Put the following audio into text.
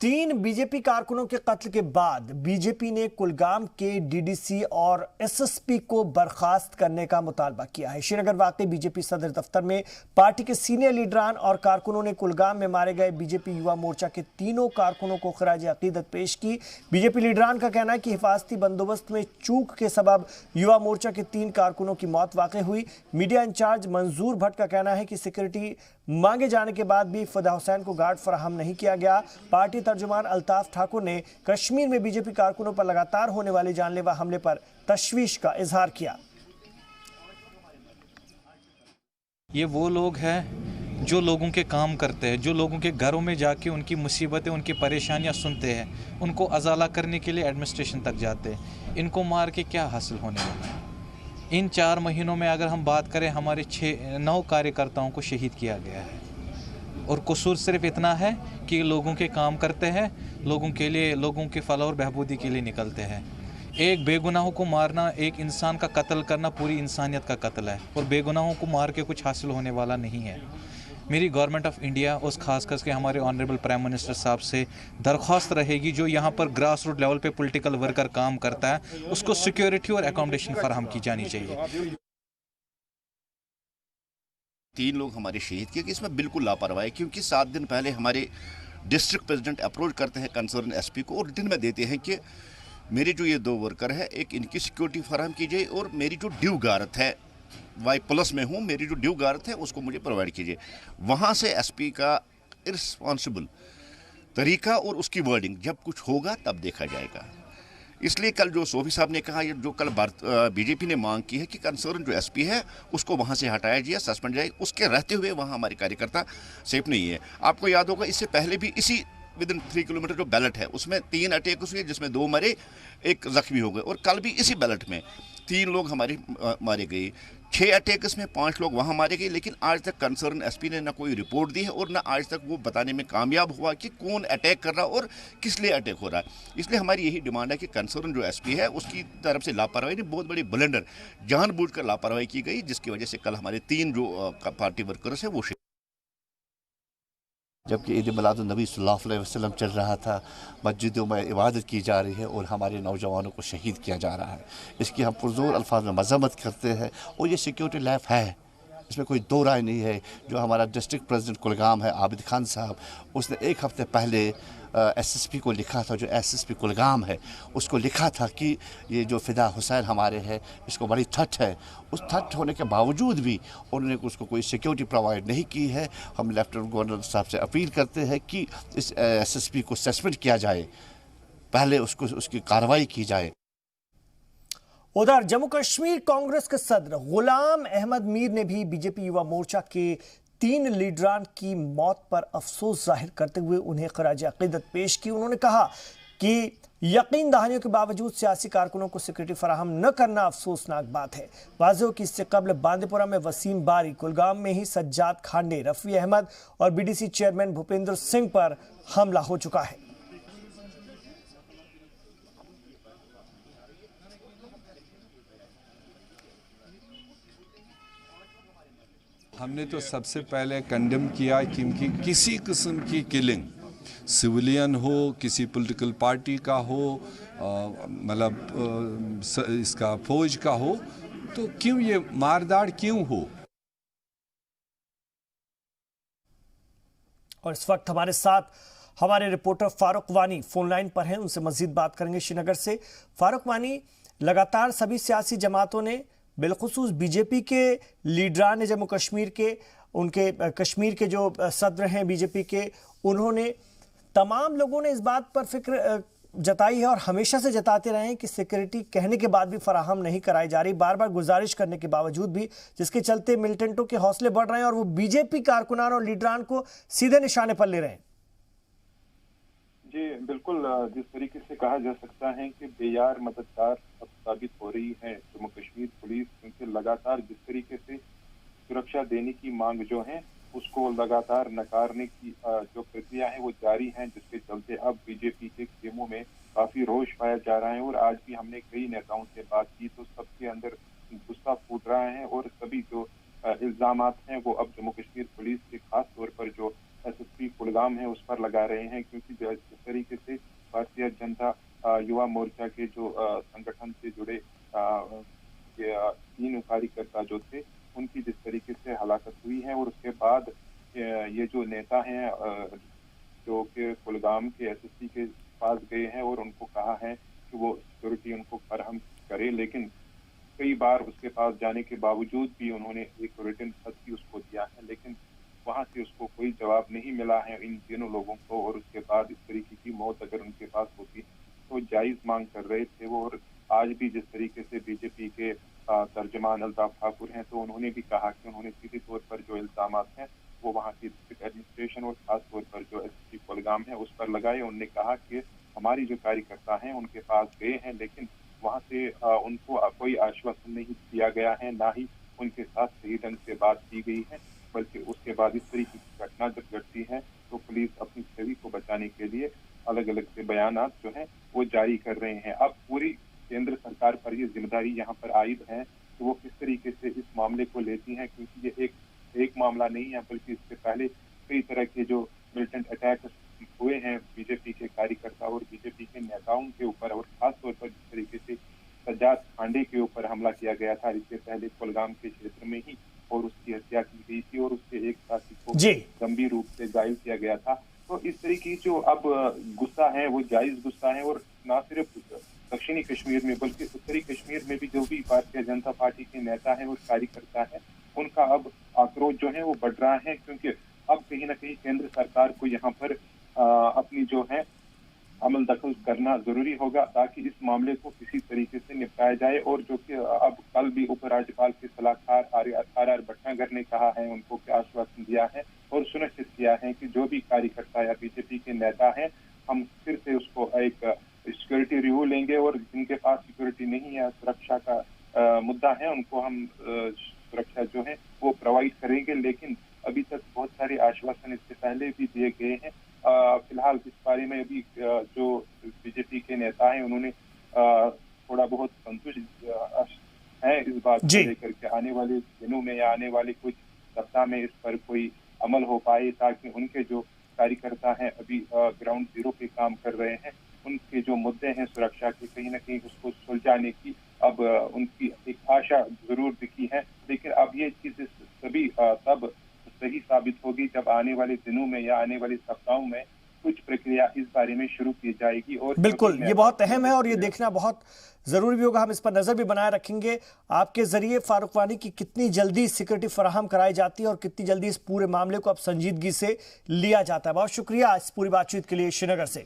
3 BJP कारकुनों के कत्ल के बाद बीजेपी ने कुलगाम के डीडीसी और एसएसपी को बर्खास्त करने का मुतालबा किया है। श्रीनगर वाक़ई बीजेपी सदर दफ्तर में पार्टी के सीनियर लीडरान और कारकुनों ने कुलगाम में मारे गए बीजेपी युवा मोर्चा के तीनों कारकुनों को खराज अकीदत पेश की। बीजेपी लीडरान का कहना है कि हिफाजती बंदोबस्त में चूक के सबब युवा मोर्चा के 3 कारकुनों की मौत वाक़ई हुई। मीडिया इंचार्ज मंजूर भट्ट का कहना है कि सिक्योरिटी मांगे जाने के बाद भी फिदा हुसैन को गार्ड फराहम नहीं किया गया। पार्टी तर्जुमान अल्ताफ ठाकुर ने कश्मीर में बीजेपी कारकुनों पर लगातार होने वाले जानलेवा हमले पर तशवीश का इजहार किया। ये वो लोग हैं जो लोगों के काम करते हैं, जो लोगों के घरों में जाके उनकी मुसीबतें, उनकी परेशानियां सुनते हैं, उनको अजाला करने के लिए एडमिनिस्ट्रेशन तक जाते हैं। इनको मार के क्या हासिल होने वाला है? इन 4 महीनों में अगर हम बात करें, हमारे 9 कार्यकर्ताओं को शहीद किया गया है और कसूर सिर्फ इतना है कि लोगों के काम करते हैं, लोगों के लिए, लोगों के फलाह और बहबूदी के लिए निकलते हैं। एक बेगुनाहों को मारना, एक इंसान का कत्ल करना पूरी इंसानियत का कत्ल है और बेगुनाहों को मार के कुछ हासिल होने वाला नहीं है। मेरी गवर्नमेंट ऑफ इंडिया और ख़ास करके हमारे ऑनरेबल प्राइम मिनिस्टर साहब से दरख्वास्त रहेगी, जो यहाँ पर ग्रास रूट लेवल पे पॉलिटिकल वर्कर काम करता है, उसको सिक्योरिटी और अकोमोडेशन फराहम की जानी चाहिए। 3 लोग हमारे शहीद किए कि इसमें बिल्कुल लापरवाही, क्योंकि 7 दिन पहले हमारे डिस्ट्रिक्ट प्रेसिडेंट अप्रोच करते हैं कंसर्न एसपी को और रिटन में देते हैं कि मेरे जो ये 2 वर्कर है, एक इनकी सिक्योरिटी फराहम कीजिए और मेरी जो ड्यू गारत है, वाई प्लस में हूँ, मेरी जो ड्यू गारत है उसको मुझे प्रोवाइड कीजिए। वहाँ से एसपी का इररिस्पॉन्सिबल तरीका और उसकी वर्डिंग, जब कुछ होगा तब देखा जाएगा। इसलिए कल जो सोफी साहब ने कहा, जो कल बीजेपी ने मांग की है कि कंसर्न जो एसपी है उसको वहाँ से हटाया जाए, सस्पेंड जाए, उसके रहते हुए वहाँ हमारे कार्यकर्ता सेफ नहीं है। आपको याद होगा इससे पहले भी इसी विदिन 3 किलोमीटर जो बैलेट है उसमें 3 अटैक हुए, जिसमें 2 मरे, 1 जख्मी हो गए। और कल भी इसी बैलेट में 3 लोग हमारे मारे गए, 6 अटैक्स में 5 लोग वहाँ मारे गए। लेकिन आज तक कंसर्न एसपी ने ना कोई रिपोर्ट दी है और ना आज तक वो बताने में कामयाब हुआ कि कौन अटैक कर रहा और किस लिए अटैक हो रहा है। इसलिए हमारी यही डिमांड है कि कंसर्न जो एसपी है उसकी तरफ से लापरवाही नहीं, बहुत बड़ी ब्लंडर, जानबूझकर लापरवाही की गई, जिसकी वजह से कल हमारे 3 जो पार्टी वर्कर्स हैं वो जबकि ईद मिलादुन्नबी सल्लल्लाहु अलैहि वसल्लम चल रहा था, मस्जिदों में इबादत की जा रही है और हमारे नौजवानों को शहीद किया जा रहा है। इसकी हम पुरजोर अल्फाज में मज़म्मत करते हैं और ये सिक्योरिटी लैफ है, इसमें कोई दो राय नहीं है। जो हमारा डिस्ट्रिक्ट प्रेसिडेंट कुलगाम है आबिद खान साहब, उसने 1 हफ्ते पहले एसएसपी को लिखा था, जो एसएसपी कुलगाम है उसको लिखा था कि ये जो फिदा हुसैन हमारे हैं इसको बड़ी थट है। उस थट होने के बावजूद भी उन्होंने उसको कोई सिक्योरिटी प्रोवाइड नहीं की है। हम लेफ्टिनेंट गवर्नर साहब से अपील करते हैं कि इस एसएसपी को सस्पेंड किया जाए, पहले उसकी कार्रवाई की जाए। उधर जम्मू कश्मीर कांग्रेस के सदर गुलाम अहमद मीर ने भी बीजेपी युवा मोर्चा के 3 लीडरान की मौत पर अफसोस जाहिर करते हुए उन्हें खराज अकीदत पेश की। उन्होंने कहा कि यकीन दहानियों के बावजूद सियासी कारकुनों को सिक्योरिटी फराहम न करना अफसोसनाक बात है। वाज़ेह हो कि इससे कबल बांदीपुरा में वसीम बारी, कुलगाम में ही सज्जाद खांडे, रफ़ी अहमद और बीडीसी चेयरमैन भूपेंद्र सिंह पर हमला हो चुका है। हमने तो सबसे पहले कंडेम किया, क्योंकि किसी किस्म की किलिंग, सिविलियन हो, किसी पॉलिटिकल पार्टी का हो, मतलब इसका फौज का हो, तो क्यों ये मारदाड़ क्यों हो। और इस वक्त हमारे साथ हमारे रिपोर्टर फारूक वानी फोन लाइन पर हैं, उनसे मजीद बात करेंगे श्रीनगर से। फारूक वानी, लगातार सभी सियासी जमातों ने, बिलखुसूस बीजेपी के लीडरान ने जम्मू कश्मीर के, उनके कश्मीर के जो सदर हैं बीजेपी के, उन्होंने, तमाम लोगों ने इस बात पर फिक्र जताई है और हमेशा से जताते रहे हैं कि सिक्योरिटी कहने के बाद भी फराहम नहीं कराई जा रही, बार बार गुजारिश करने के बावजूद भी, जिसके चलते मिलिटेंटों के हौसले बढ़ रहे हैं और वो बीजेपी कारकुनान और लीडरान को सीधे निशाने पर ले रहे हैं। जी बिल्कुल, जिस तरीके से कहा जा सकता है कि बेयार मददगार अब साबित हो रही है जम्मू कश्मीर पुलिस, क्योंकि लगातार जिस तरीके से सुरक्षा देने की मांग जो है उसको लगातार नकारने की जो प्रक्रिया है वो जारी है, जिसके चलते अब बीजेपी के खेमों में काफी रोष पाया जा रहा है। और आज भी हमने कई नेताओं से बात की तो सबके अंदर गुस्सा फूट रहा है और सभी जो इल्जामात हैं वो अब जम्मू कश्मीर पुलिस के खास तौर पर जो एसएसपी कुलगाम है उस पर लगा रहे हैं, क्योंकि जिस तरीके से भारतीय जनता युवा मोर्चा के जो संगठन से जुड़े 3 कार्यकर्ता जो थे उनकी जिस तरीके से हलाकत हुई है, और उसके बाद ये जो नेता हैं जो कि कुलगाम के एसएसपी के पास गए हैं और उनको कहा है कि वो सिक्योरिटी उनको फराहम करे, लेकिन कई बार उसके पास जाने के बावजूद भी उन्होंने एक रिटन खत भी उसको दिया है, लेकिन वहां से उसको कोई जवाब नहीं मिला है इन तीनों लोगों को। और उसके बाद इस तरीके की मौत अगर उनके पास होती तो जायज मांग कर रहे थे वो। और आज भी जिस तरीके से बीजेपी के तर्जमान अल्ताफ ठाकुर हैं, तो उन्होंने भी कहा कि उन्होंने सीधे तौर पर जो इल्जामात हैं वो वहाँ की डिस्ट्रिक्ट एडमिनिस्ट्रेशन और खास तौर पर जो एसपी कुलगाम है उस पर लगाए। उन्होंने कहा कि हमारी जो कार्यकर्ता हैं उनके पास गए हैं, लेकिन वहाँ से उनको कोई आश्वासन नहीं दिया गया है, ना ही उनके साथ सही ढंग से बात की गई है, बल्कि उसके बाद इस तरीके की घटना जब घटती है तो पुलिस अपनी छवि को बचाने के लिए अलग अलग से बयानात जो हैं वो जारी कर रहे हैं। अब पूरी केंद्र सरकार पर ये जिम्मेदारी यहाँ पर आयद है कि वो किस तरीके से इस मामले को लेती हैं, क्योंकि ये एक मामला नहीं है, बल्कि इससे पहले कई तरह के जो मिलिटेंट अटैक हुए हैं बीजेपी के कार्यकर्ता और बीजेपी के नेताओं के ऊपर, और खास तौर पर जिस तरीके से सज्जाद खांडे के ऊपर हमला किया गया था इससे पहले कुलगाम के क्षेत्र में ही, और उसकी हत्या की गई थी और उसके एक साथी को गंभीर रूप से घायल किया गया था। तो इस तरीके की जो अब गुस्सा है वो जायज गुस्सा है, और न सिर्फ दक्षिणी कश्मीर में बल्कि उत्तरी कश्मीर में भी जो भी भारतीय जनता पार्टी के नेता हैं और कार्यकर्ता हैं उनका अब आक्रोश जो है वो बढ़ रहा है, क्योंकि अब कहीं ना कहीं केंद्र सरकार को यहाँ पर अपनी जो है अमल दखल करना जरूरी होगा, ताकि इस मामले को किसी तरीके से निपटाया जाए। और जो कि अब कल भी उपराज्यपाल के सलाहकार आर भटनागर ने कहा है, उनको क्या आश्वासन दिया है और सुनिश्चित किया है कि जो भी कार्यकर्ता या बीजेपी के नेता हैं हम फिर से उसको एक सिक्योरिटी रिव्यू लेंगे, और जिनके पास सिक्योरिटी नहीं है, सुरक्षा का मुद्दा है, उनको हम सुरक्षा जो है वो प्रोवाइड करेंगे। लेकिन अभी तक बहुत सारे आश्वासन इससे पहले भी दिए गए हैं। फिलहाल इस बारे में अभी जो बीजेपी के नेता हैं उन्होंने थोड़ा बहुत संतुष्ट है इस बात को लेकर के आने वाले दिनों में या आने वाले कुछ सप्ताह में इस पर कोई अमल हो पाए, ताकि उनके जो कार्यकर्ता हैं अभी ग्राउंड जीरो पे काम कर रहे हैं, उनके जो मुद्दे हैं सुरक्षा के, कहीं ना कहीं उसको सुलझाने की अब उनकी एक आशा जरूर दिखी है। लेकिन अब ये चीज सभी तब सही साबित होगी जब आने वाले दिनों में या आने वाले सप्ताहों में कुछ प्रक्रिया इस बारे में शुरू की जाएगी। और बिल्कुल ये बहुत अहम है और ये देखना बहुत जरूरी भी होगा, हम इस पर नजर भी बनाए रखेंगे। आपके जरिए फारूक वानी की कितनी जल्दी सिक्योरिटी फराहम कराई जाती है और कितनी जल्दी इस पूरे मामले को अब संजीदगी से लिया जाता है। बहुत शुक्रिया इस पूरी बातचीत के लिए श्रीनगर से।